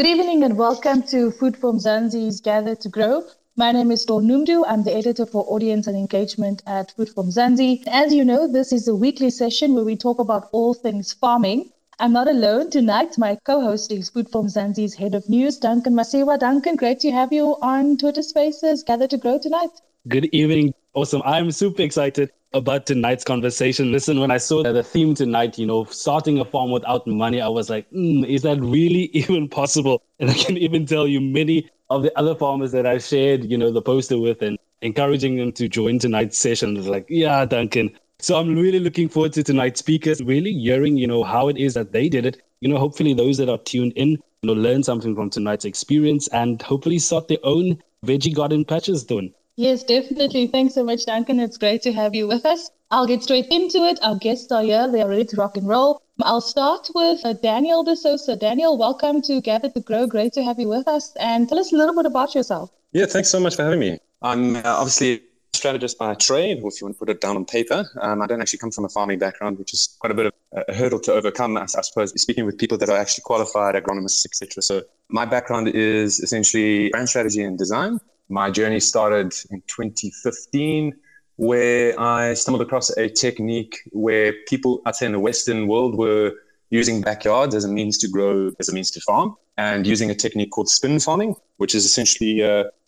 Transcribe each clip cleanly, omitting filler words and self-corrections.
Good evening and welcome to Food from Mzansi's Gather to Grow. My name is Dawn Numdu. I'm the editor for audience and engagement at Food from Mzansi. As you know, this is a weekly session where we talk about all things farming. I'm not alone tonight. My co-host is Food from Mzansi's head of news, Duncan Masiwa. Duncan, great to have you on Twitter Spaces Gather to Grow tonight. Good evening. Awesome. I'm super excited about tonight's conversation. Listen, when I saw the theme tonight, starting a farm without money, I was like, is that really even possible? And I can even tell you many of the other farmers that I shared, the poster with and encouraging them to join tonight's session. I was like, yeah, Duncan. So I'm really looking forward to tonight's speakers, really hearing, how it is that they did it. Hopefully those that are tuned in, learn something from tonight's experience and hopefully start their own veggie garden patches, Dawn. Yes, definitely. Thanks so much, Duncan. It's great to have you with us. I'll get straight into it. Our guests are here. They are ready to rock and roll. I'll start with Daniel de Sousa. Daniel, welcome to Gather to Grow. Great to have you with us. And tell us a little bit about yourself. Yeah, thanks so much for having me. I'm obviously a strategist by trade, or if you want to put it down on paper. I don't actually come from a farming background, which is quite a bit of a hurdle to overcome, I suppose, speaking with people that are actually qualified agronomists, etc. So my background is essentially brand strategy and design. My journey started in 2015, where I stumbled across a technique where people, I'd say in the Western world, were using backyards as a means to grow, as a means to farm, and using a technique called spin farming, which is essentially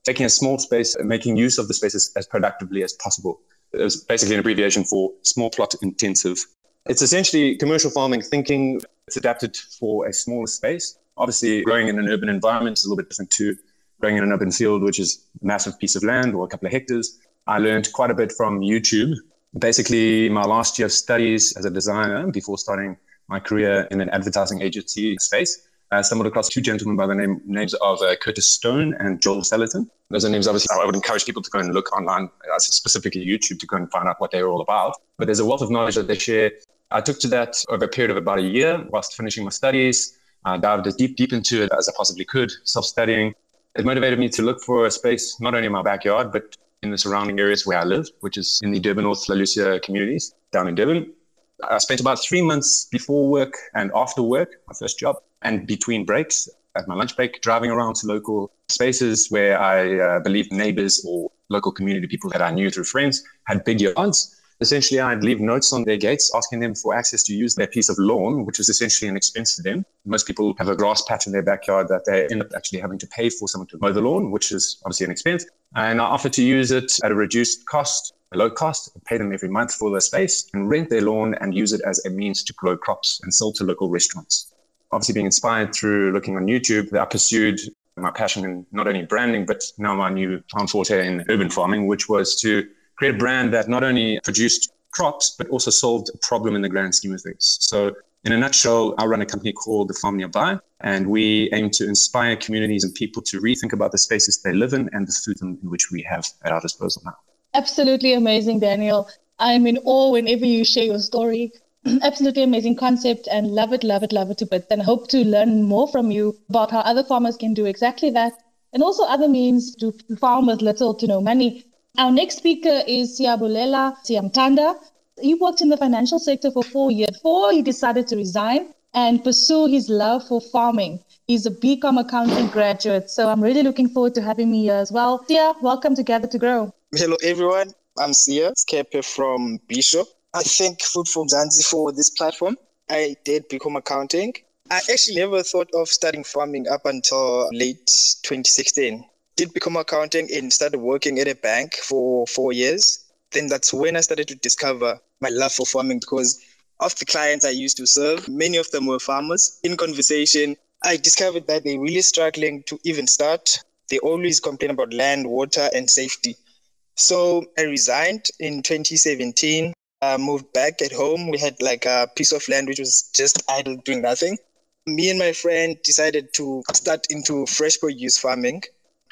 taking a small space and making use of the spaces as productively as possible. It was basically an abbreviation for small plot intensive. It's essentially commercial farming thinking. It's adapted for a smaller space. Obviously, growing in an urban environment is a little bit different to growing in an open field, which is a massive piece of land or a couple of hectares. I learned quite a bit from YouTube. Basically, my last year of studies as a designer before starting my career in an advertising agency space, I stumbled across two gentlemen by the names of Curtis Stone and Joel Salatin. Those are names, obviously, I would encourage people to go and look online, specifically YouTube, to go and find out what they're all about. But there's a wealth of knowledge that they share. I took to that over a period of about a year whilst finishing my studies. I dived as deep into it as I possibly could, self-studying. It motivated me to look for a space, not only in my backyard, but in the surrounding areas where I live, which is in the Durban North La Lucia communities down in Durban. I spent about 3 months before work and after work, my first job, and between breaks, at my lunch break, driving around to local spaces where I believed neighbors or local community people that I knew through friends had big yards. Essentially, I'd leave notes on their gates asking them for access to use their piece of lawn, which was essentially an expense to them. Most people have a grass patch in their backyard that they end up actually having to pay for someone to mow the lawn, which is obviously an expense. And I offered to use it at a reduced cost, a low cost, pay them every month for the space and rent their lawn and use it as a means to grow crops and sell to local restaurants. Obviously being inspired through looking on YouTube, I pursued my passion in not only branding, but now my new found forte in urban farming, which was to create a brand that not only produced crops, but also solved a problem in the grand scheme of things. So in a nutshell, I run a company called The Farm Nearby, and we aim to inspire communities and people to rethink about the spaces they live in and the food in which we have at our disposal now. Absolutely amazing, Daniel. I'm in awe whenever you share your story. Absolutely amazing concept and love it to bits, and hope to learn more from you about how other farmers can do exactly that and also other means to farm with little to no money. Our next speaker is Siyabulela Siyamthanda. He worked in the financial sector for 4 years before he decided to resign and pursue his love for farming. He's a BCom accounting graduate, so I'm really looking forward to having me here as well. Siya, welcome to Gather to Grow. Hello, everyone. I'm Siya Skepe from BCom. I thank Food from Mzansi for this platform. I did BCom accounting. I actually never thought of studying farming up until late 2016. Did become accounting and started working at a bank for 4 years. Then that's when I started to discover my love for farming, because of the clients I used to serve, many of them were farmers. In conversation, I discovered that they're really struggling to even start. They always complain about land, water, and safety. So I resigned in 2017, moved back at home. We had like a piece of land which was just idle, doing nothing. Me and my friend decided to start into fresh produce farming.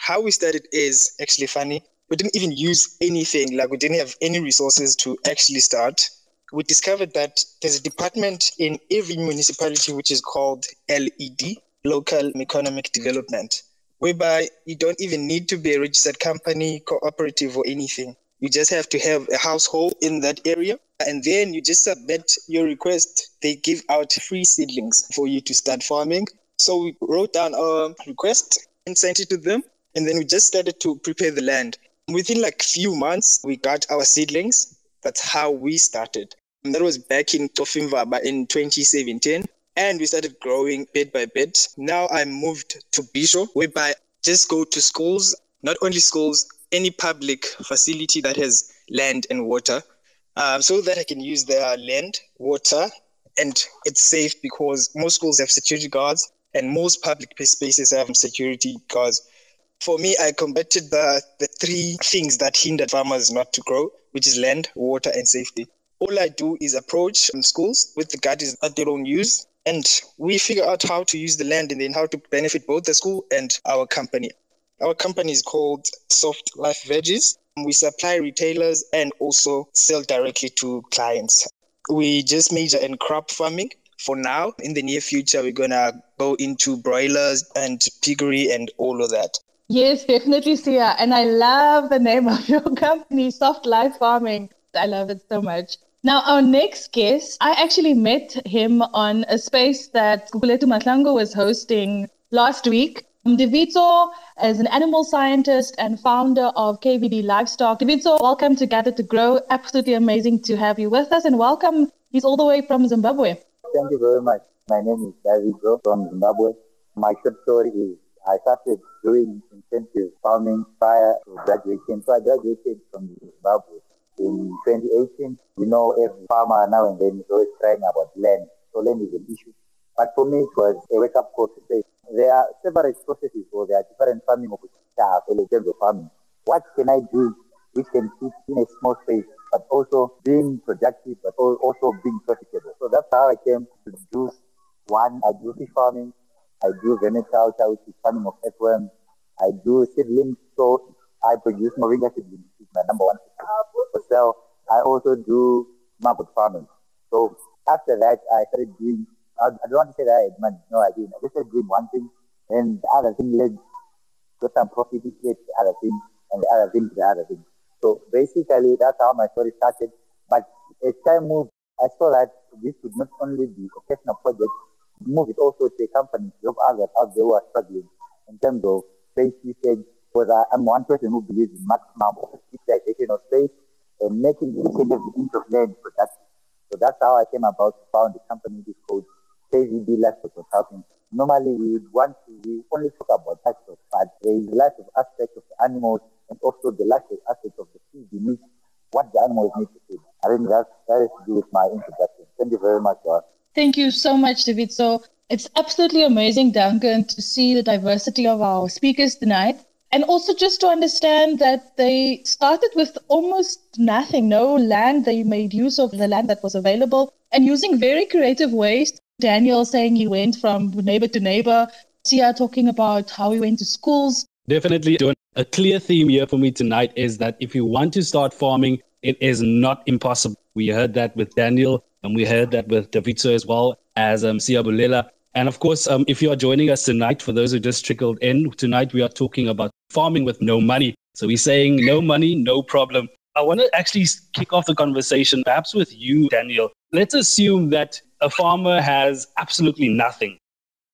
How we started is actually funny. We didn't even use anything, like we didn't have any resources to actually start. We discovered that there's a department in every municipality which is called LED, Local Economic Development, whereby you don't even need to be a registered company, cooperative or anything. You just have to have a household in that area, and then you just submit your request. They give out free seedlings for you to start farming. So we wrote down a request and sent it to them. And then we just started to prepare the land. Within like few months, we got our seedlings. That's how we started. And that was back in Tofimvaba in 2017. And we started growing bit by bit. Now I moved to Bisho, whereby I just go to schools, not only schools, any public facility that has land and water, so that I can use their land, water, and it's safe because most schools have security guards and most public spaces have security guards. For me, I combated the three things that hindered farmers not to grow, which is land, water, and safety. All I do is approach schools with the gardens that they don't use, and we figure out how to use the land and then how to benefit both the school and our company. Our company is called Soft Life Veggies. We supply retailers and also sell directly to clients. We just major in crop farming. For now, in the near future, we're going to go into broilers and piggery and all of that. Yes, definitely, Sia. And I love the name of your company, Soft Life Farming. I love it so much. Now, our next guest, I actually met him on a space that Guguletu Mahlangu was hosting last week. Davidzo is an animal scientist and founder of KVD Livestock. Davidzo, welcome to Gather to Grow. Absolutely amazing to have you with us, and welcome. He's all the way from Zimbabwe. Thank you very much. My name is Davidzo from Zimbabwe. My short story is I started doing intensive farming prior to graduation. So I graduated from Zimbabwe in 2018. You know, every farmer now and then is always crying about land. So land is an issue. But for me, it was a wake-up call to say, there are several processes or there are different farming opportunities in terms of farming. What can I do which can fit in a small space, but also being productive, but also being profitable? So that's how I came to do one. I do fish farming. I do vermiculture, which is farming of earthworms. I do seedlings. So I produce moringa seedlings, which is my number one for sale. I also do maggot farming. So after that, I started doing, I don't want to say that I had money. No, I didn't. I just started doing one thing, and the other thing led to some profit, which led to the other thing, and the other thing to the other thing. So basically, that's how my story started. But as time moved, I saw that this would not only be a personal project, move it also to a company to help others out there who are struggling in terms of space usage. Because I'm one person who believes in maximum utilization of space and making each and every inch of land productive. So that's how I came about to found the company this called KVD Livestock Consulting. Normally, we only talk about livestock, but there is lots of aspects of the animals and also the life aspect of the food beneath what the animals need to feed. I think that has to do with my introduction. Thank you very much, Josh. Thank you so much, David. So it's absolutely amazing, Duncan, to see the diversity of our speakers tonight. And also just to understand that they started with almost nothing, no land. They made use of the land that was available and using very creative ways. Daniel saying he went from neighbor to neighbor. Sia talking about how he went to schools. Definitely. A clear theme here for me tonight is that if you want to start farming, it is not impossible. We heard that with Daniel, and we heard that with Davidzo as well as Siyabulela. And of course, if you are joining us tonight, for those who just trickled in, tonight we are talking about farming with no money. So we're saying no money, no problem. I want to actually kick off the conversation, perhaps with you, Daniel. Let's assume that a farmer has absolutely nothing,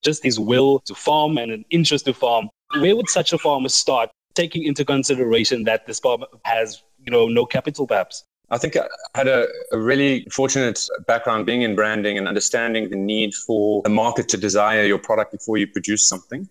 just his will to farm and an interest to farm. Where would such a farmer start, taking into consideration that this farmer has, no capital, perhaps? I think I had a really fortunate background being in branding and understanding the need for the market to desire your product before you produce something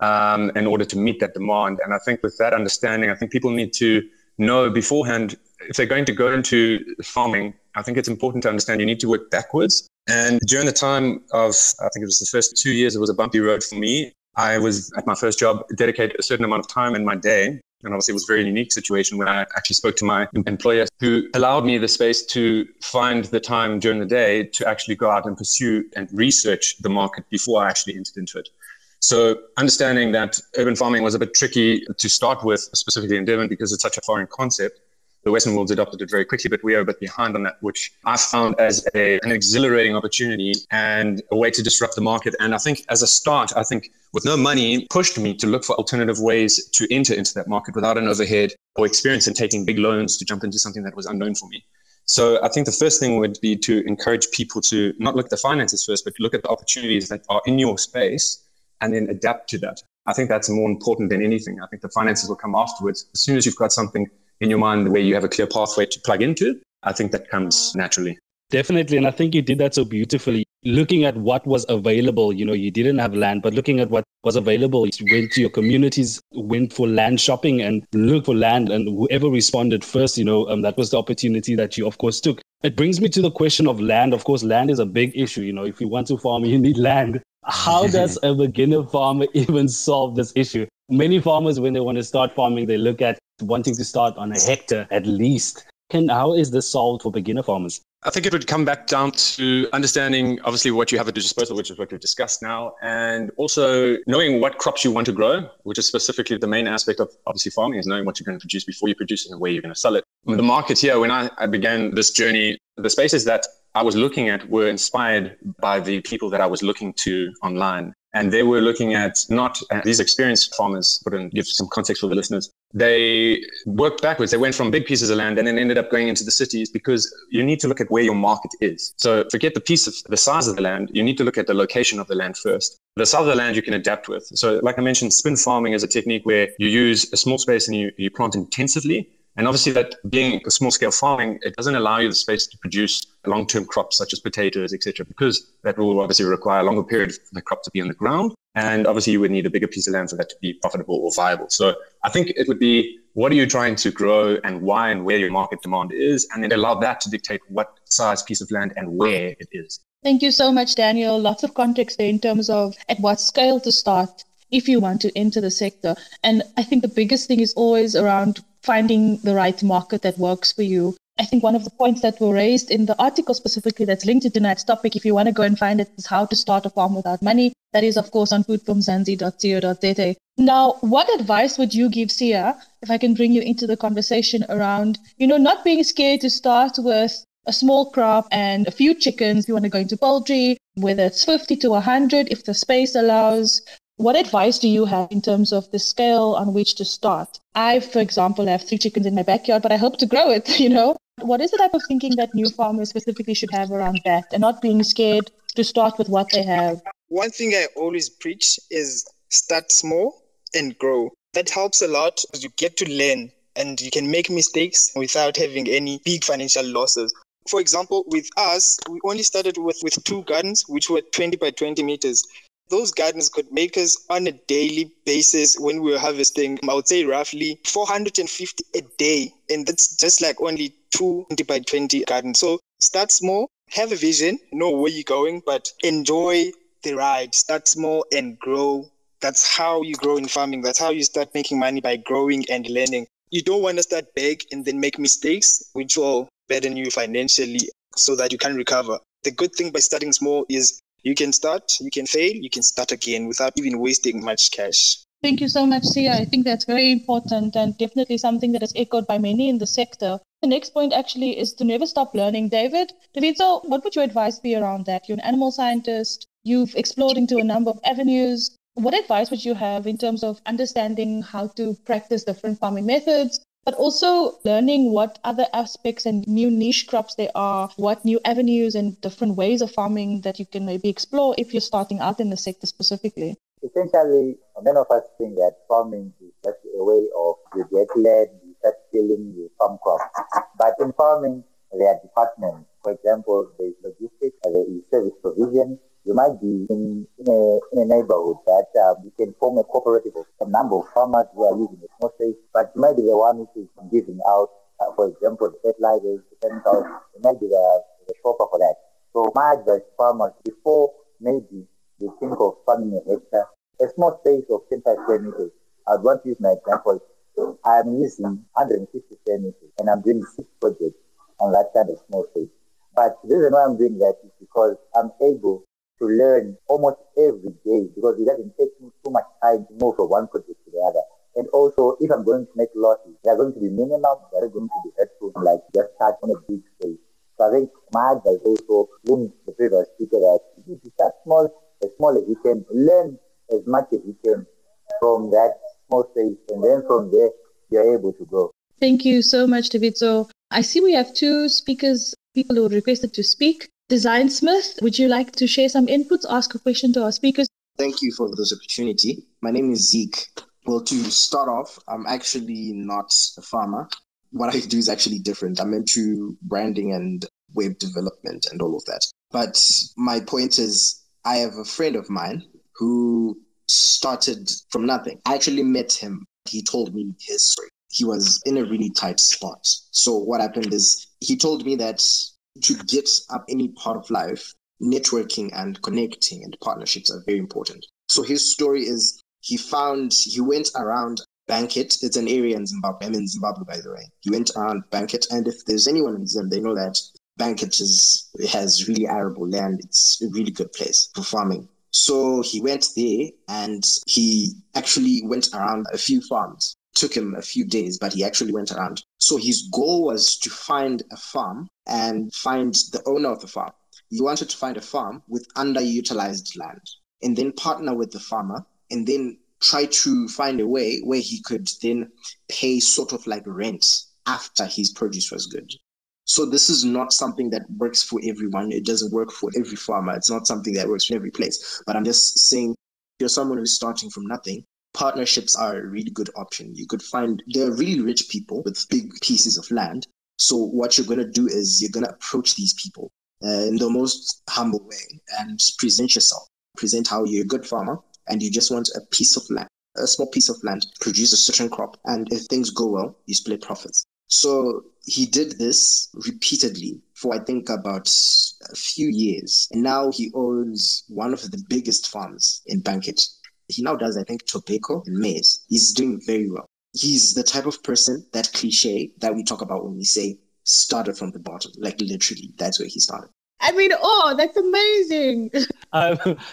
in order to meet that demand. And I think with that understanding, I think people need to know beforehand, if they're going to go into farming, I think it's important to understand you need to work backwards. And during the time of, I think it was the first 2 years, it was a bumpy road for me. I was at my first job, dedicated a certain amount of time in my day. And obviously it was a very unique situation when I actually spoke to my employer who allowed me the space to find the time during the day to actually go out and pursue and research the market before I actually entered into it. So understanding that urban farming was a bit tricky to start with, specifically in Devon, because it's such a foreign concept. The Western world's adopted it very quickly, but we are a bit behind on that, which I found as an exhilarating opportunity and a way to disrupt the market. And I think as a start, with no money, pushed me to look for alternative ways to enter into that market without an overhead or experience in taking big loans to jump into something that was unknown for me. So I think the first thing would be to encourage people to not look at the finances first, but look at the opportunities that are in your space and then adapt to that. I think that's more important than anything. I think the finances will come afterwards. As soon as you've got something in your mind where you have a clear pathway to plug into, I think that comes naturally. Definitely. And I think you did that so beautifully. Looking at what was available, you didn't have land, but looking at what was available, you went to your communities, went for land shopping and looked for land. And whoever responded first, that was the opportunity that you, of course, took. It brings me to the question of land. Of course, land is a big issue. If you want to farm, you need land. How does a beginner farmer even solve this issue? Many farmers, when they want to start farming, they look at wanting to start on a hectare at least. How is this solved for beginner farmers? I think it would come back down to understanding, obviously, what you have at your disposal, which is what we've discussed now, and also knowing what crops you want to grow, which is specifically the main aspect of, obviously, farming, is knowing what you're going to produce before you produce it and where you're going to sell it. The market here, when I began this journey, the spaces that I was looking at were inspired by the people that I was looking to online. And they were looking at not these experienced farmers, but to give some context for the listeners. They worked backwards. They went from big pieces of land and then ended up going into the cities, because you need to look at where your market is. So forget the size of the land. You need to look at the location of the land first. The size of the land you can adapt with. So like I mentioned, spin farming is a technique where you use a small space and you plant intensively. And obviously that being a small scale farming, it doesn't allow you the space to produce long-term crops such as potatoes, etc., because that will obviously require a longer period for the crop to be on the ground. And obviously you would need a bigger piece of land for that to be profitable or viable. So I think it would be, what are you trying to grow and why and where your market demand is, and then allow that to dictate what size piece of land and where it is. Thank you so much, Daniel. Lots of context there in terms of at what scale to start if you want to enter the sector. And I think the biggest thing is always around finding the right market that works for you. I think one of the points that were raised in the article specifically that's linked to tonight's topic, if you want to go and find it, is how to start a farm without money. That is, of course, on foodfromzansi.co.za. Now, what advice would you give, Sia, if I can bring you into the conversation around, not being scared to start with a small crop and a few chickens? If you want to go into poultry, whether it's 50 to 100, if the space allows. What advice do you have in terms of the scale on which to start? I, for example, have 3 chickens in my backyard, but I hope to grow it, What is the type of thinking that new farmers specifically should have around that and not being scared to start with what they have? One thing I always preach is start small and grow. That helps a lot because you get to learn and you can make mistakes without having any big financial losses. For example, with us, we only started with 2 gardens, which were 20 by 20 meters. Those gardens could make us on a daily basis when we were harvesting, I would say roughly 450 a day. And that's just like only 20 by 20 gardens. So start small, have a vision, know where you're going, but enjoy the ride. Start small and grow. That's how you grow in farming. That's how you start making money, by growing and learning. You don't want to start big and then make mistakes, which will burden you financially so that you can recover. The good thing by starting small is you can start, you can fail, you can start again without even wasting much cash. Thank you so much, Sia. I think that's very important and definitely something that is echoed by many in the sector. The next point actually is to never stop learning. Davidzo, what would your advice be around that? You're an animal scientist. You've explored into a number of avenues. What advice would you have in terms of understanding how to practice different farming methods, but also learning what other aspects and new niche crops there are, what new avenues and different ways of farming that you can maybe explore if you're starting out in the sector specifically? Essentially, many of us think that farming is just a way of you get land, you start killing your farm crops. But in farming, there are departments. For example, there is logistics, there is service provision. You might be in a neighborhood that you can form a cooperative of a number of farmers who are using a small space, but you might be the one who is giving out, for example, the fertilizers, the chemicals. You might be the shopper for that. So my advice to farmers, before maybe you think of farming a hectare, a small space of 25 square meters. I'd want to use my example. I'm using 150 square meters and I'm doing 6 projects on that kind of small space. But the reason why I'm doing that is because I'm able to learn almost every day, because it doesn't take me too much time to move from one project to the other. And also, if I'm going to make losses, they're going to be minimal, they're going to be hurtful, like just start on a big scale. So I think my advice also linked the previous speaker that you start small, as small as you can, learn as much as you can from that small space, and then from there, you're able to grow. Thank you so much, Davidzo. I see we have 2 speakers, people who requested to speak. Design Smith, would you like to share some inputs, ask a question to our speakers? Thank you for this opportunity. My name is Zeke. Well, to start off, I'm actually not a farmer. What I do is actually different. I'm into branding and web development and all of that. But my point is, I have a friend of mine who started from nothing. I actually met him. He told me his story. He was in a really tight spot. So what happened is he told me that to get up any part of life, networking and connecting and partnerships are very important. So his story is he went around Banket. It's an area in Zimbabwe. I'm in Zimbabwe, by the way. He went around Banket, and if there's anyone in Zim, they know that Banket has really arable land. It's a really good place for farming. So he went there, and he actually went around a few farms. Took him a few days, but he actually went around. So his goal was to find a farm and find the owner of the farm. He wanted to find a farm with underutilized land and then partner with the farmer and then try to find a way where he could then pay sort of like rent after his produce was good. So this is not something that works for everyone. It doesn't work for every farmer. It's not something that works for every place. But I'm just saying, if you're someone who's starting from nothing, partnerships are a really good option. You could find, there are really rich people with big pieces of land. So what you're going to do is you're going to approach these people in the most humble way and present yourself. Present how you're a good farmer and you just want a piece of land, a small piece of land, produce a certain crop. And if things go well, you split profits. So he did this repeatedly for, I think, about a few years. And now he owns one of the biggest farms in Banket. He now does, I think, tobacco and maize. He's doing very well. He's the type of person, that cliche that we talk about when we say started from the bottom. Like literally, that's where he started. I mean, that's amazing.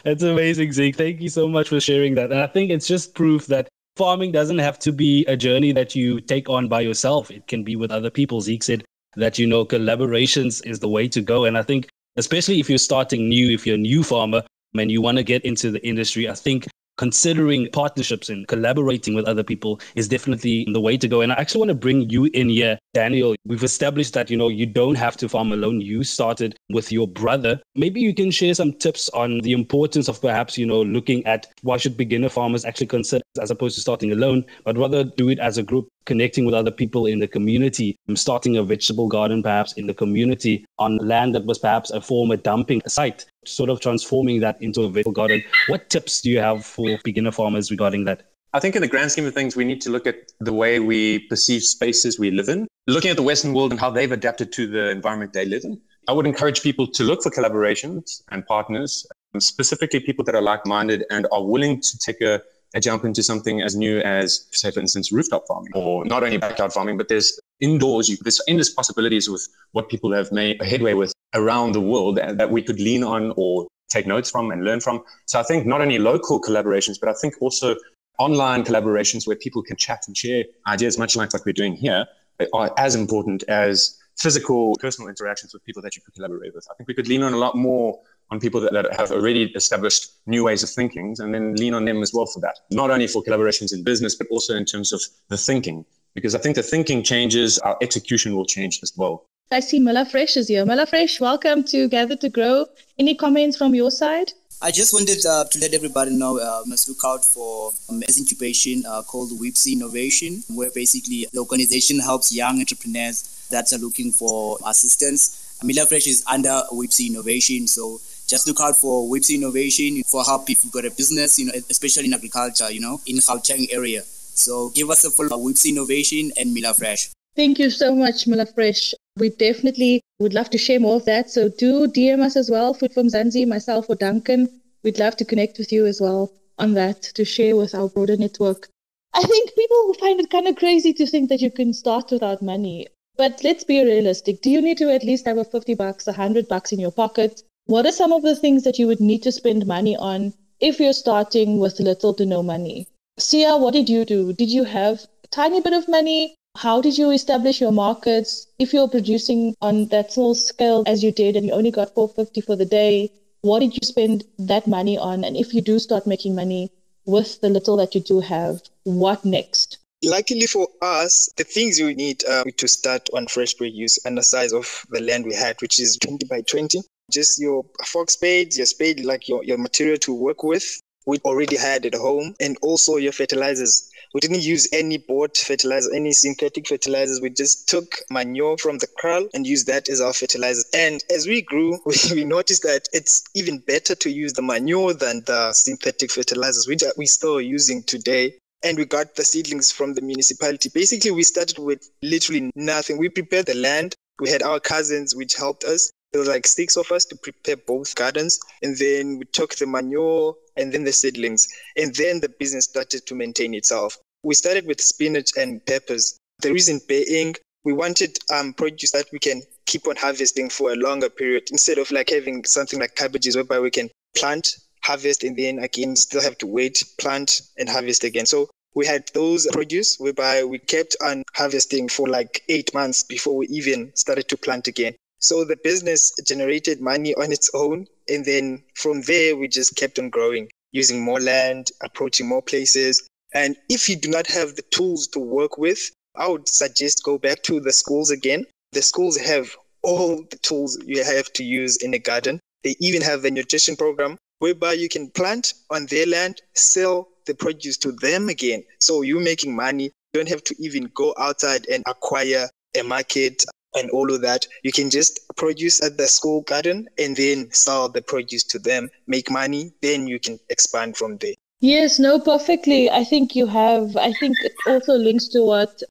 It's amazing, Zeke. Thank you so much for sharing that. And I think it's just proof that farming doesn't have to be a journey that you take on by yourself. It can be with other people. Zeke said that, collaborations is the way to go. And I think, especially if you're starting new, if you're a new farmer and you want to get into the industry, I think considering partnerships and collaborating with other people is definitely the way to go. And I actually want to bring you in here, Daniel. We've established that, you don't have to farm alone. You started with your brother. Maybe you can share some tips on the importance of perhaps, looking at why should beginner farmers actually consider, as opposed to starting alone, but rather do it as a group, connecting with other people in the community, starting a vegetable garden perhaps in the community on land that was perhaps a former dumping site, sort of transforming that into a vegetable garden. What tips do you have for beginner farmers regarding that? I think in the grand scheme of things, we need to look at the way we perceive spaces we live in, looking at the Western world and how they've adapted to the environment they live in. I would encourage people to look for collaborations and partners, specifically people that are like-minded and are willing to take a jump into something as new as, say, for instance, rooftop farming, or not only backyard farming, but there's endless possibilities with what people have made a headway with around the world that we could lean on or take notes from and learn from. So I think not only local collaborations, but I think also online collaborations where people can chat and share ideas, much like what we're doing here, are as important as physical, personal interactions with people that you could collaborate with. I think we could lean on a lot more on people that have already established new ways of thinking, and then lean on them as well for that. Not only for collaborations in business, but also in terms of the thinking. Because I think the thinking changes, our execution will change as well. I see Mila Fresh is here. Mila Fresh, welcome to Gather to Grow. Any comments from your side? I just wanted to let everybody know, must look out for this incubation called Whipsy Innovation, where basically the organization helps young entrepreneurs that are looking for assistance. Mila Fresh is under Whipsy Innovation, so just look out for Whipsy Innovation for help if you've got a business, especially in agriculture, in Gauteng area. So give us a follow, Whipsy Innovation and Mila Fresh. Thank you so much, Mila Fresh. We definitely would love to share more of that. So do DM us as well, Food from Zanzi, myself or Duncan. We'd love to connect with you as well on that to share with our broader network. I think people find it kind of crazy to think that you can start without money. But let's be realistic. Do you need to at least have a $50, $100 in your pocket? What are some of the things that you would need to spend money on if you're starting with little to no money? Sia, what did you do? Did you have a tiny bit of money? How did you establish your markets? If you're producing on that small scale as you did and you only got $4.50 for the day, what did you spend that money on? And if you do start making money with the little that you do have, what next? Luckily for us, the things you need to start on fresh produce and the size of the land we had, which is 20 by 20, just your fork spades, your spade, like your material to work with, we already had at home, and also your fertilizers. We didn't use any bought fertilizer, any synthetic fertilizers. We just took manure from the kraal and used that as our fertilizer. And as we grew, we noticed that it's even better to use the manure than the synthetic fertilizers, which we're still using today. And we got the seedlings from the municipality. Basically, we started with literally nothing. We prepared the land. We had our cousins, which helped us. There were like 6 of us to prepare both gardens. And then we took the manure and then the seedlings. And then the business started to maintain itself. We started with spinach and peppers. The reason being, we wanted produce that we can keep on harvesting for a longer period instead of like having something like cabbages whereby we can plant, harvest, and then again still have to wait, plant, and harvest again. So we had those produce whereby we kept on harvesting for like 8 months before we even started to plant again. So the business generated money on its own. And then from there, we just kept on growing, using more land, approaching more places. And if you do not have the tools to work with, I would suggest go back to the schools again. The schools have all the tools you have to use in a garden. They even have a nutrition program whereby you can plant on their land, sell the produce to them again. So you're making money. You don't have to even go outside and acquire a market and all of that. You can just produce at the school garden and then sell the produce to them, make money, then you can expand from there. Yes, no, perfectly. I think it also links to what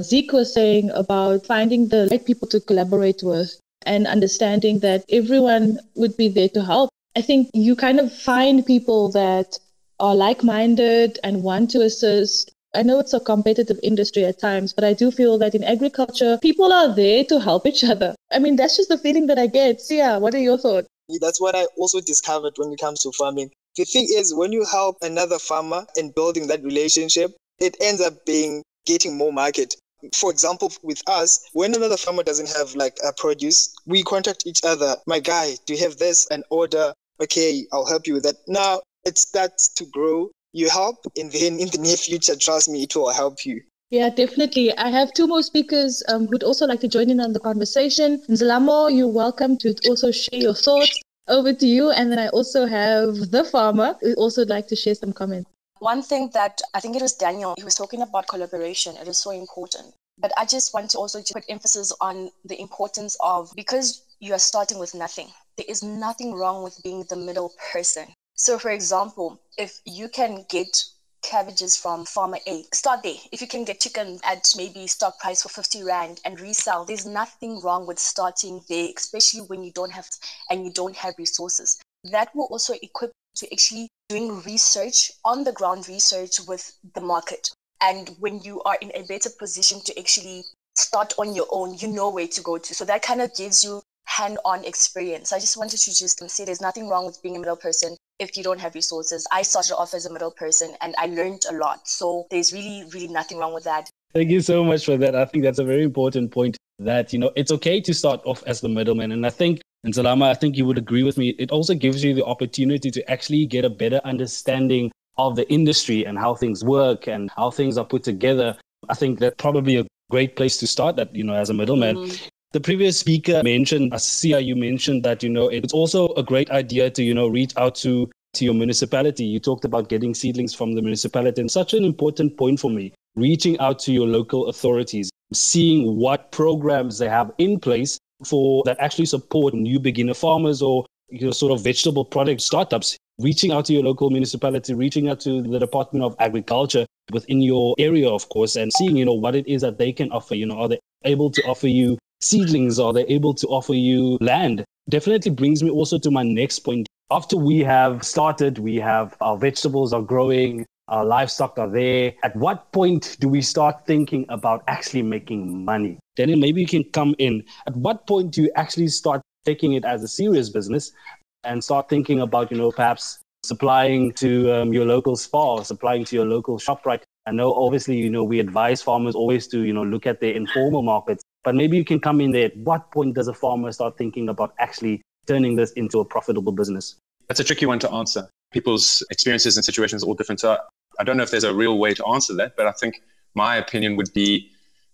Zeke was saying about finding the right people to collaborate with and understanding that everyone would be there to help. I think you kind of find people that are like-minded and want to assist. I know it's a competitive industry at times, but I do feel that in agriculture, people are there to help each other. I mean, that's just the feeling that I get. Sia, what are your thoughts? That's what I also discovered when it comes to farming. The thing is, when you help another farmer in building that relationship, it ends up getting more market. For example, with us, when another farmer doesn't have like a produce, we contact each other. My guy, do you have this? An order? Okay, I'll help you with that. Now it starts to grow. You help, and then in the near future, trust me, it will help you. Yeah, definitely. I have 2 more speakers who'd also like to join in on the conversation. Nzalamo, you're welcome to also share your thoughts. Over to you. And then I also have the farmer who also would like to share some comments. One thing that I think it was Daniel, he was talking about collaboration. It is so important. But I just want to also put emphasis on the importance of, because you are starting with nothing, there is nothing wrong with being the middle person. So for example, if you can get cabbages from farmer A, start there. If you can get chicken at maybe stock price for 50 Rand and resell, there's nothing wrong with starting there, especially when you don't have resources. That will also equip you to actually doing research, on the ground research with the market. And when you are in a better position to actually start on your own, you know where to go to. So that kind of gives you hand-on experience. I just wanted to just say there's nothing wrong with being a middle person if you don't have resources. I started off as a middle person and I learned a lot. So there's really, really nothing wrong with that. Thank you so much for that. I think that's a very important point that, it's okay to start off as the middleman. And I think, and Salama, I think you would agree with me, it also gives you the opportunity to actually get a better understanding of the industry and how things work and how things are put together. I think that's probably a great place to start that, as a middleman. Mm-hmm. The previous speaker mentioned, Sia, you mentioned that, it's also a great idea to, reach out to your municipality. You talked about getting seedlings from the municipality, and such an important point for me, reaching out to your local authorities, seeing what programs they have in place for that actually support new beginner farmers or sort of vegetable product startups, reaching out to your local municipality, reaching out to the Department of Agriculture within your area, of course, and seeing, what it is that they can offer. Are they able to offer you seedlings? Are they able to offer you land? Definitely brings me also to my next point. After we have started, we have our vegetables are growing, our livestock are there. At what point do we start thinking about actually making money? Daniel, maybe you can come in. At what point do you actually start taking it as a serious business and start thinking about, perhaps supplying to your local spa, supplying to your local ShopRite? I know, obviously, we advise farmers always to, look at their informal markets, but maybe you can come in there. At what point does a farmer start thinking about actually turning this into a profitable business? That's a tricky one to answer. People's experiences and situations are all different. So I don't know if there's a real way to answer that, but I think my opinion would be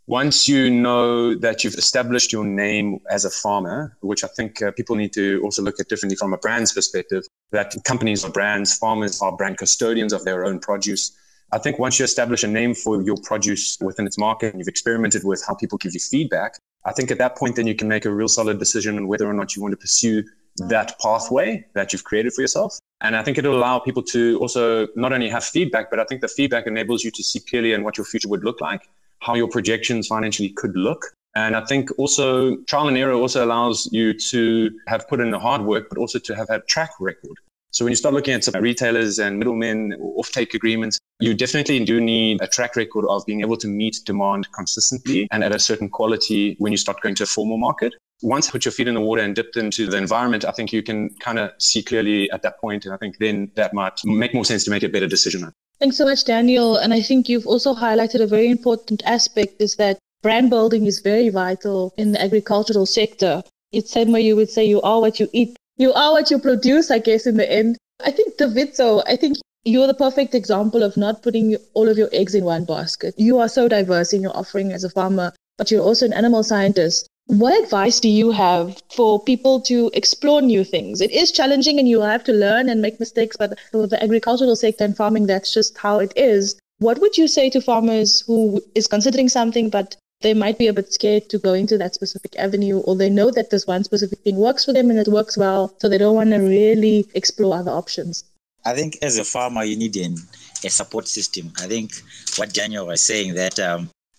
once you know that you've established your name as a farmer, which I think people need to also look at differently from a brand's perspective. that companies are brands, farmers are brand custodians of their own produce. I think once you establish a name for your produce within its market and you've experimented with how people give you feedback, I think at that point, then you can make a real solid decision on whether or not you want to pursue that pathway that you've created for yourself. And I think it'll allow people to also not only have feedback, but I think the feedback enables you to see clearly in what your future would look like, how your projections financially could look. And I think also trial and error also allows you to have put in the hard work, but also to have had track record. So when you start looking at some retailers and middlemen or offtake agreements, you definitely do need a track record of being able to meet demand consistently and at a certain quality when you start going to a formal market. Once you put your feet in the water and dipped into the environment, I think you can kind of see clearly at that point. And I think then that might make more sense to make a better decision. Thanks so much, Daniel. And I think you've also highlighted a very important aspect is that brand building is very vital in the agricultural sector. It's the same way you would say you are what you eat. You are what you produce, I guess, in the end. I think, Davidzo, you're the perfect example of not putting all of your eggs in one basket. You are so diverse in your offering as a farmer, but you're also an animal scientist. What advice do you have for people to explore new things? It is challenging and you have to learn and make mistakes, but for the agricultural sector and farming, that's just how it is. What would you say to farmers who is considering something, but they might be a bit scared to go into that specific avenue, or they know that this one specific thing works for them and it works well, so they don't want to really explore other options? I think as a farmer, you need a support system. I think what Daniel was saying, that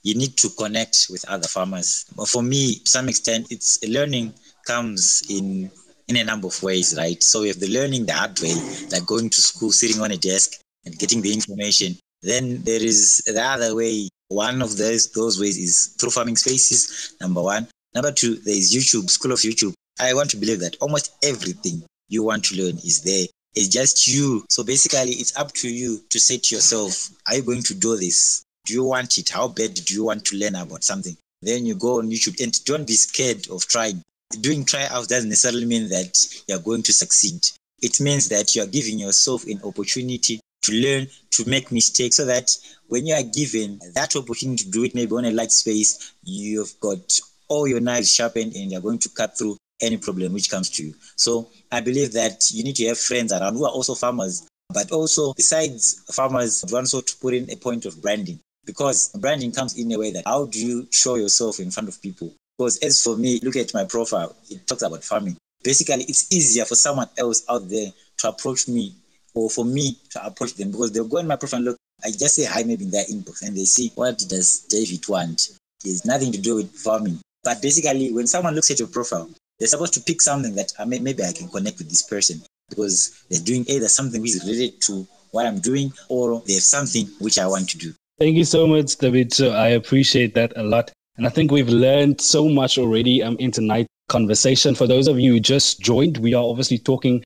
you need to connect with other farmers. For me, to some extent, it's learning comes in a number of ways, right? So we have the learning the hard way, like going to school, sitting on a desk and getting the information. Then there is the other way. One of those ways is through farming spaces, number one. Number two, there is YouTube, School of YouTube. I want to believe that almost everything you want to learn is there. It's just you. So basically, it's up to you to say to yourself, are you going to do this? Do you want it? How bad do you want to learn about something? Then you go on YouTube and don't be scared of trying. Doing tryouts doesn't necessarily mean that you're going to succeed. It means that you're giving yourself an opportunity to learn, to make mistakes, so that when you are given that opportunity to do it, maybe on a large space, you've got all your knives sharpened and you're going to cut through any problem which comes to you. So I believe that you need to have friends around who are also farmers, but also besides farmers, you also to put in a point of branding, because branding comes in a way that how do you show yourself in front of people? Because as for me, look at my profile, it talks about farming. Basically, it's easier for someone else out there to approach me or for me to approach them, because they'll go in my profile and look, I just say hi maybe in their inbox and they see, what does David want? There's nothing to do with farming. But basically, when someone looks at your profile, they're supposed to pick something that maybe I can connect with this person, because they're doing either something which is related to what I'm doing, or they have something which I want to do. Thank you so much, David. So I appreciate that a lot. And I think we've learned so much already in tonight's conversation. For those of you who just joined, we are obviously talking,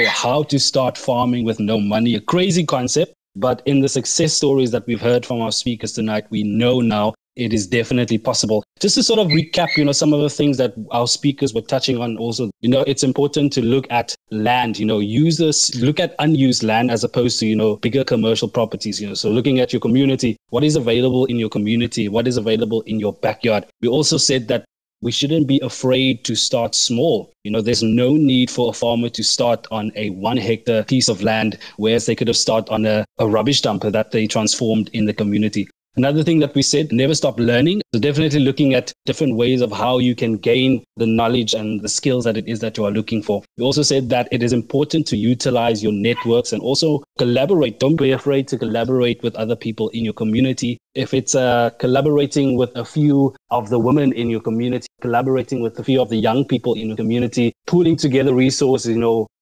how to start farming with no money, a crazy concept. But in the success stories that we've heard from our speakers tonight, we know now it is definitely possible. Just to sort of recap, some of the things that our speakers were touching on also, it's important to look at land, look at unused land as opposed to, bigger commercial properties, so looking at your community, what is available in your community, what is available in your backyard. We also said that we shouldn't be afraid to start small. There's no need for a farmer to start on a 1 hectare piece of land, whereas they could have started on a rubbish dumper that they transformed in the community. Another thing that we said, never stop learning. So definitely looking at different ways of how you can gain the knowledge and the skills that it is that you are looking for. We also said that it is important to utilize your networks and also collaborate. Don't be afraid to collaborate with other people in your community. If it's collaborating with a few of the women in your community, collaborating with a few of the young people in your community, pooling together resources,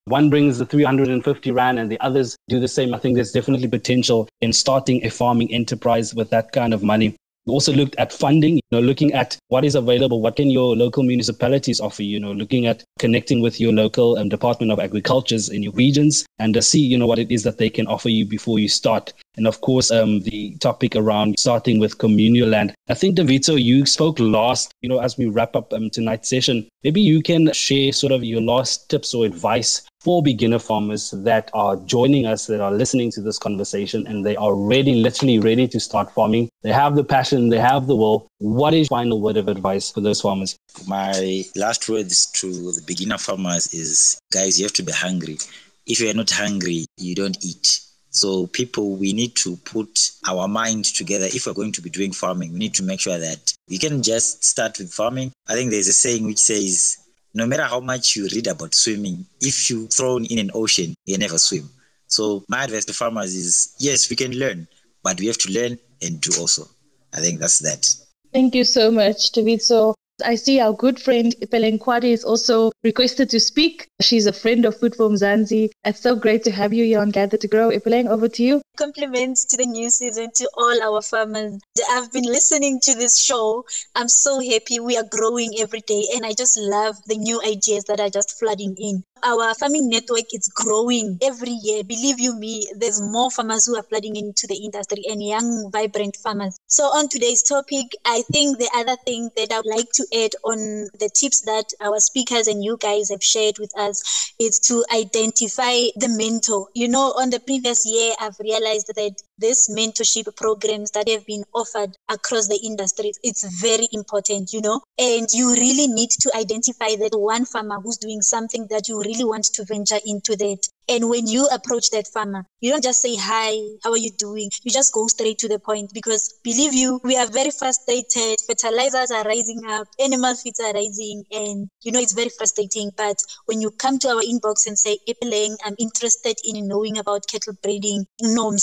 one brings the 350 Rand and the others do the same. I think there's definitely potential in starting a farming enterprise with that kind of money. We also looked at funding, looking at what is available, what can your local municipalities offer, looking at connecting with your local Department of Agricultures in your regions and see, what it is that they can offer you before you start. And of course, the topic around starting with communal land. I think, Davidzo, you spoke last, as we wrap up tonight's session. Maybe you can share sort of your last tips or advice for beginner farmers that are joining us, that are listening to this conversation, and they are literally ready to start farming. They have the passion, they have the will. What is your final word of advice for those farmers? My last words to the beginner farmers is, guys, you have to be hungry. if you are not hungry, you don't eat. So people, we need to put our mind together. If we're going to be doing farming, we need to make sure that we can just start with farming. I think there's a saying which says, no matter how much you read about swimming, if you're thrown in an ocean, you never swim. So my advice to farmers is, yes, we can learn, but we have to learn and do also. I think that's that. Thank you so much, Davidzo. I see our good friend Ipeleng Kwadi is also requested to speak. She's a friend of Food for Mzansi. It's so great to have you here on Gather to Grow. Ipeleng, over to you. Compliments to the new season, to all our farmers. I've been listening to this show. I'm so happy. We are growing every day, and I just love the new ideas that are just flooding in. Our farming network is growing every year. Believe you me, there's more farmers who are flooding into the industry and young, vibrant farmers. So on today's topic, I think the other thing that I would like to add on the tips that our speakers and you guys have shared with us is to identify the mentor. You know, on the previous year, I've realized that this mentorship programs that have been offered across the industry, it's very important, you know, and you really need to identify that one farmer who's doing something that you really want to venture into that. And when you approach that farmer, you don't just say, hi, how are you doing? You just go straight to the point, because believe you, we are very frustrated. Fertilizers are rising up, animal feeds are rising, and you know, it's very frustrating. But when you come to our inbox and say, Ipeleng, I'm interested in knowing about cattle breeding, no,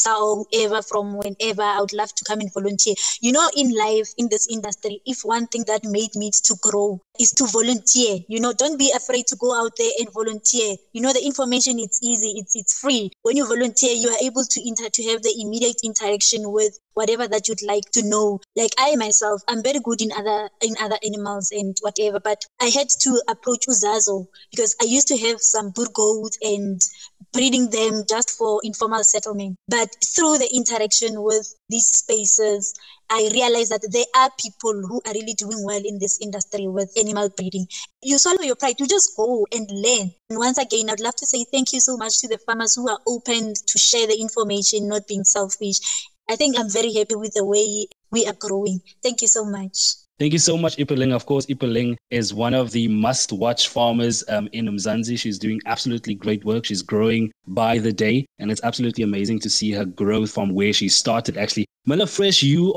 ever from whenever, I would love to come and volunteer. You know, in life, in this industry, if one thing that made me to grow is to volunteer. You know, don't be afraid to go out there and volunteer. You know, the information, it's easy, it's free. When you volunteer, you are able to have the immediate interaction with whatever that you'd like to know. Like I myself, I'm very good in other animals and whatever, but I had to approach Uzazo because I used to have some good goats and breeding them just for informal settlement. But through the interaction with these spaces, I realized that there are people who are really doing well in this industry with animal breeding. You swallow your pride, you just go and learn. And once again, I'd love to say thank you so much to the farmers who are open to share the information, not being selfish. I think I'm very happy with the way we are growing. Thank you so much. Thank you so much, Ipeleng. Of course, Ipeleng is one of the must-watch farmers in Mzansi. She's doing absolutely great work. She's growing by the day, and it's absolutely amazing to see her growth from where she started, actually. Mela Fresh, you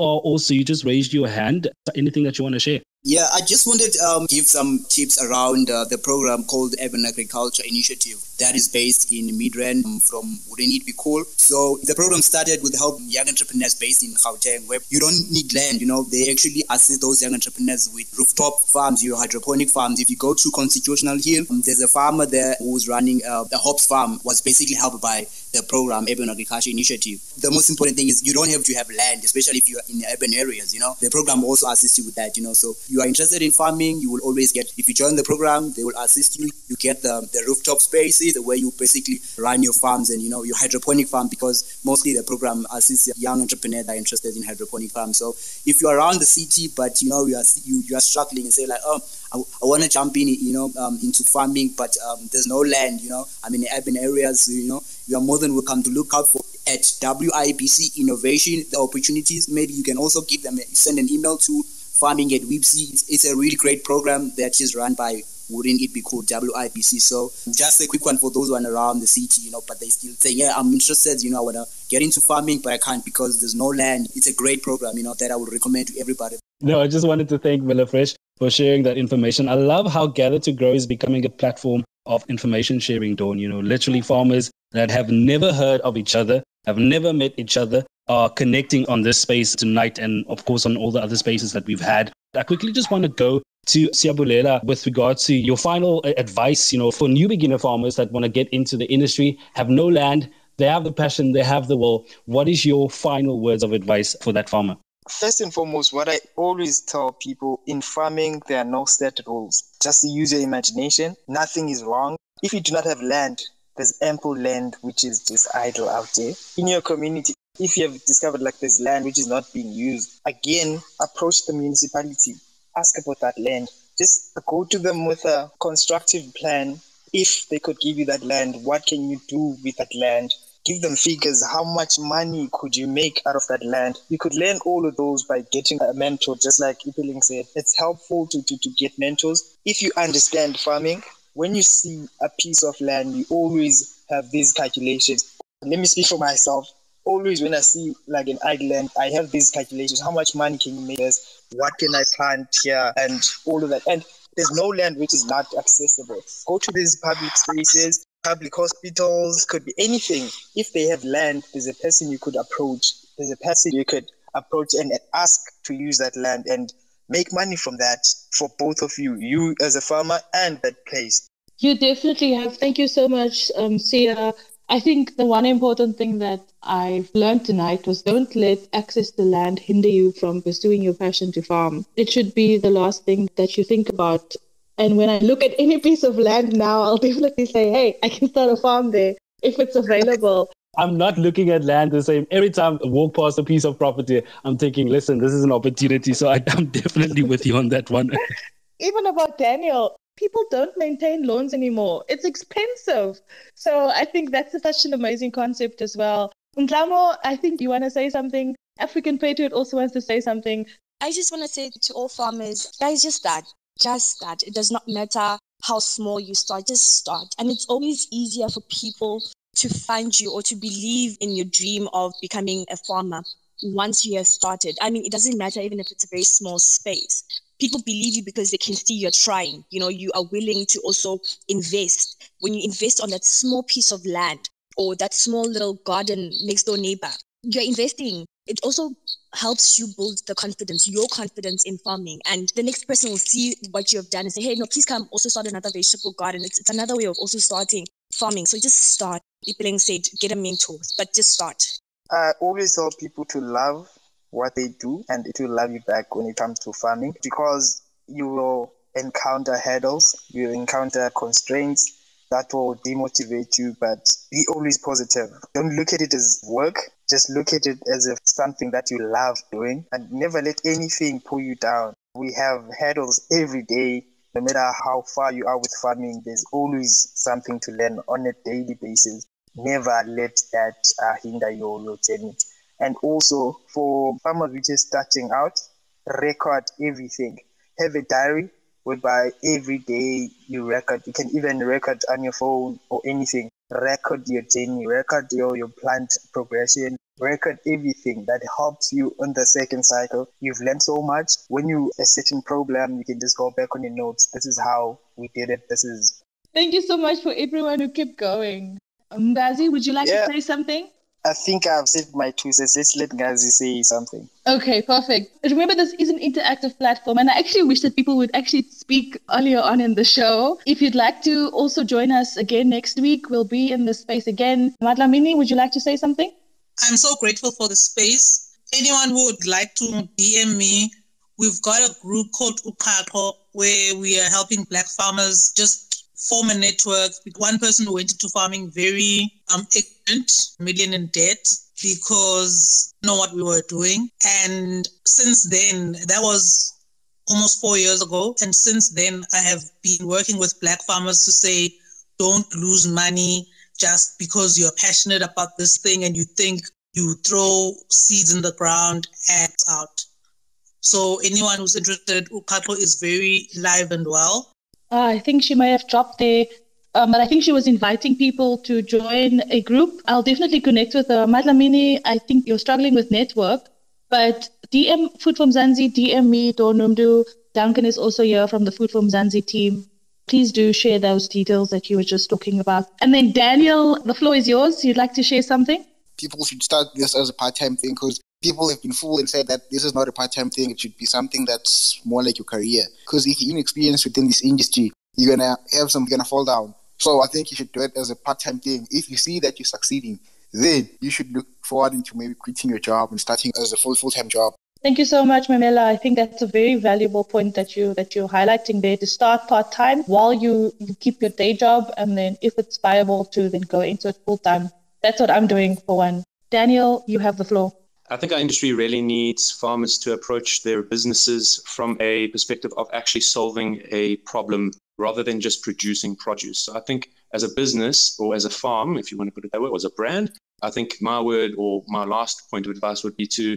just raised your hand. Anything that you want to share? Yeah, I just wanted to give some tips around the program called Urban Agriculture Initiative that is based in Midrand from Wouldn't It Be Cool? So the program started with help young entrepreneurs based in Gauteng, where you don't need land, you know, they actually assist those young entrepreneurs with rooftop farms, your hydroponic farms. If you go to Constitutional Hill, there's a farmer there who's running the hops farm, was basically helped by the program Urban Agriculture Initiative. The most important thing is you don't have to have land, especially if you're in urban areas, you know. The program will also assists you with that, you know. So you are interested in farming, you will always get, if you join the program, they will assist you. You get the rooftop spaces where you basically run your farms and, you know, your hydroponic farm, because mostly the program assists young entrepreneurs that are interested in hydroponic farms. So if you're around the city, but, you know, you are struggling and say like, oh, I want to jump in, you know, into farming, but there's no land, you know, I'm in urban areas, you know, you are more than welcome to look out for at WIBC Innovation, the opportunities. Maybe you can also give them, send an email to farming@WIBC. It's a really great program that is run by Wouldn't It Be Cool, WIBC. So just a quick one for those who are around the city, you know, but they still say, yeah, I'm interested, you know, I want to get into farming, but I can't because there's no land. It's a great program, you know, that I would recommend to everybody. No, I just wanted to thank Mela Fresh for sharing that information. I love how Gather to Grow is becoming a platform of information sharing, Dawn. You know, literally farmers that have never heard of each other, have never met each other, are connecting on this space tonight, and of course on all the other spaces that we've had. I quickly just want to go to Siyabulela with regards to your final advice, you know, for new beginner farmers that want to get into the industry, have no land, they have the passion, they have the will. What is your final words of advice for that farmer? First and foremost, what I always tell people, in farming, there are no set rules. Just use your imagination. Nothing is wrong. If you do not have land, there's ample land which is just idle out there. In your community, if you have discovered like there's land which is not being used, again, approach the municipality. Ask about that land. Just go to them with a constructive plan. If they could give you that land, what can you do with that land? Give them figures. How much money could you make out of that land? You could learn all of those by getting a mentor, just like Ipeleng said. It's helpful to get mentors. If you understand farming, when you see a piece of land, you always have these calculations. Let me speak for myself. Always when I see like an island, I have these calculations. How much money can you make this? What can I plant here? And all of that. And there's no land which is not accessible. Go to these public spaces, public hospitals, could be anything. If they have land, there's a person you could approach. There's a person you could approach and ask to use that land and make money from that for both of you as a farmer and that place. You definitely have. Thank you so much, Sia. I think the one important thing that I've learned tonight was don't let access to land hinder you from pursuing your passion to farm. It should be the last thing that you think about. And when I look at any piece of land now, I'll definitely say, hey, I can start a farm there if it's available. I'm not looking at land the same. Every time I walk past a piece of property, I'm thinking, listen, this is an opportunity. So I'm definitely with you on that one. Even about Daniel, people don't maintain lawns anymore. It's expensive. So I think that's such an amazing concept as well. Ntlamo, I think you want to say something. African Patriot also wants to say something. I just want to say to all farmers, guys, just start. Just start. It does not matter how small you start. Just start. And it's always easier for people to find you or to believe in your dream of becoming a farmer once you have started. I mean, it doesn't matter even if it's a very small space. People believe you because they can see you're trying. You know, you are willing to also invest. When you invest on that small piece of land or that small little garden next door neighbor, you're investing. It also helps you build the confidence, your confidence in farming. And the next person will see what you have done and say, hey, no, please come also start another vegetable garden. It's another way of also starting farming. So just start. People said, get a mentor, but just start. I always tell people to love what they do and it will love you back when it comes to farming, because you will encounter hurdles, you will encounter constraints that will demotivate you, but be always positive. Don't look at it as work, just look at it as if something that you love doing, and never let anything pull you down. We have hurdles every day. No matter how far you are with farming, there's always something to learn on a daily basis. Never let that hinder your journey. And also for farmers who are just starting out, record everything. Have a diary whereby every day you record. You can even record on your phone or anything. Record your journey, record your plant progression, record everything that helps you on the second cycle. You've learned so much. When you a certain problem, you can just go back on your notes. This is how we did it. Thank you so much for everyone who kept going. Ngazi, would you like to say something? I think I've said my two cents. Let's let Ngazi say something. Okay, perfect. Remember, this is an interactive platform, and I actually wish that people would actually speak earlier on in the show. If you'd like to also join us again next week, we'll be in this space again. Madlamini, would you like to say something? I'm so grateful for the space. Anyone who would like to DM me, we've got a group called Ukako where we are helping Black farmers just form a network. One person who went into farming very ignorant, million in debt because know what we were doing. And since then, that was almost 4 years ago. And since then, I have been working with Black farmers to say, don't lose money just because you're passionate about this thing and you think you throw seeds in the ground and it's out. So anyone who's interested, Ukako is very live and well. I think she may have dropped there, but I think she was inviting people to join a group. I'll definitely connect with her. Madlamini, I think you're struggling with network, but DM Food from Zanzi, DM me, Donumdu. Duncan is also here from the Food from Zanzi team. Please do share those details that you were just talking about. And then Daniel, the floor is yours. You'd like to share something? People should start this as a part-time thing because people have been fooled and said that this is not a part-time thing. It should be something that's more like your career. Because if you're inexperienced within this industry, you're going to fall down. So I think you should do it as a part-time thing. If you see that you're succeeding, then you should look forward into maybe quitting your job and starting as a full-time job. Thank you so much, Mamela. I think that's a very valuable point that you're highlighting there, to start part-time while you keep your day job, and then if it's viable to then go into it full-time. That's what I'm doing for one. Daniel, you have the floor. I think our industry really needs farmers to approach their businesses from a perspective of actually solving a problem rather than just producing produce. So I think as a business or as a farm, if you want to put it that way, or as a brand, I think my word or my last point of advice would be to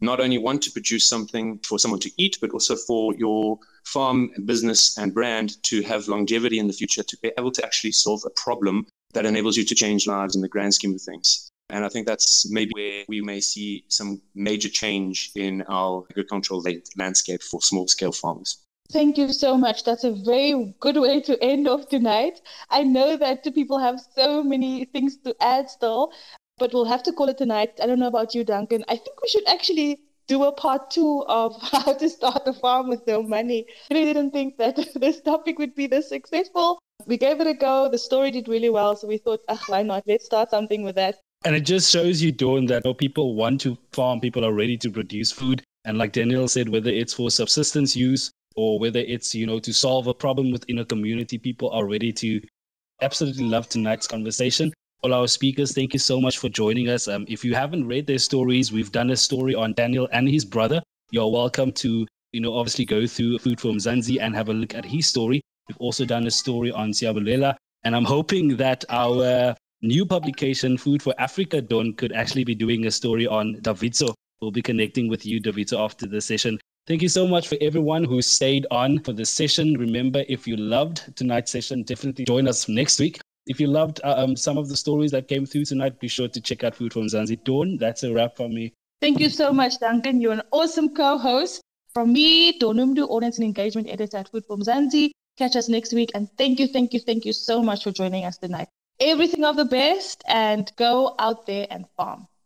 not only want to produce something for someone to eat, but also for your farm, business and brand to have longevity in the future, to be able to actually solve a problem that enables you to change lives in the grand scheme of things. And I think that's maybe where we may see some major change in our agricultural landscape for small-scale farmers. Thank you so much. That's a very good way to end off tonight. I know that people have so many things to add still, but we'll have to call it tonight. I don't know about you, Duncan. I think we should actually do a part 2 of how to start a farm with no money. I really didn't think that this topic would be this successful. We gave it a go. The story did really well. So we thought, why not? Let's start something with that. And it just shows you, Dawn, that people want to farm, people are ready to produce food. And like Daniel said, whether it's for subsistence use or whether it's, to solve a problem within a community, people are ready to. Absolutely love tonight's conversation. All our speakers, thank you so much for joining us. If you haven't read their stories, we've done a story on Daniel and his brother. You're welcome to, obviously go through Food for Mzansi and have a look at his story. We've also done a story on Siyabulela. And I'm hoping that our new publication, Food for Africa, Dawn, could actually be doing a story on Davidzo. We'll be connecting with you, Davidzo, after the session. Thank you so much for everyone who stayed on for the session. Remember, if you loved tonight's session, definitely join us next week. If you loved some of the stories that came through tonight, be sure to check out Food from Mzansi. Dawn, that's a wrap from me. Thank you so much, Duncan. You're an awesome co-host. From me, Donumdu, Audience and Engagement Editor at Food for Mzansi. Catch us next week. And thank you so much for joining us tonight. Everything of the best, and go out there and farm.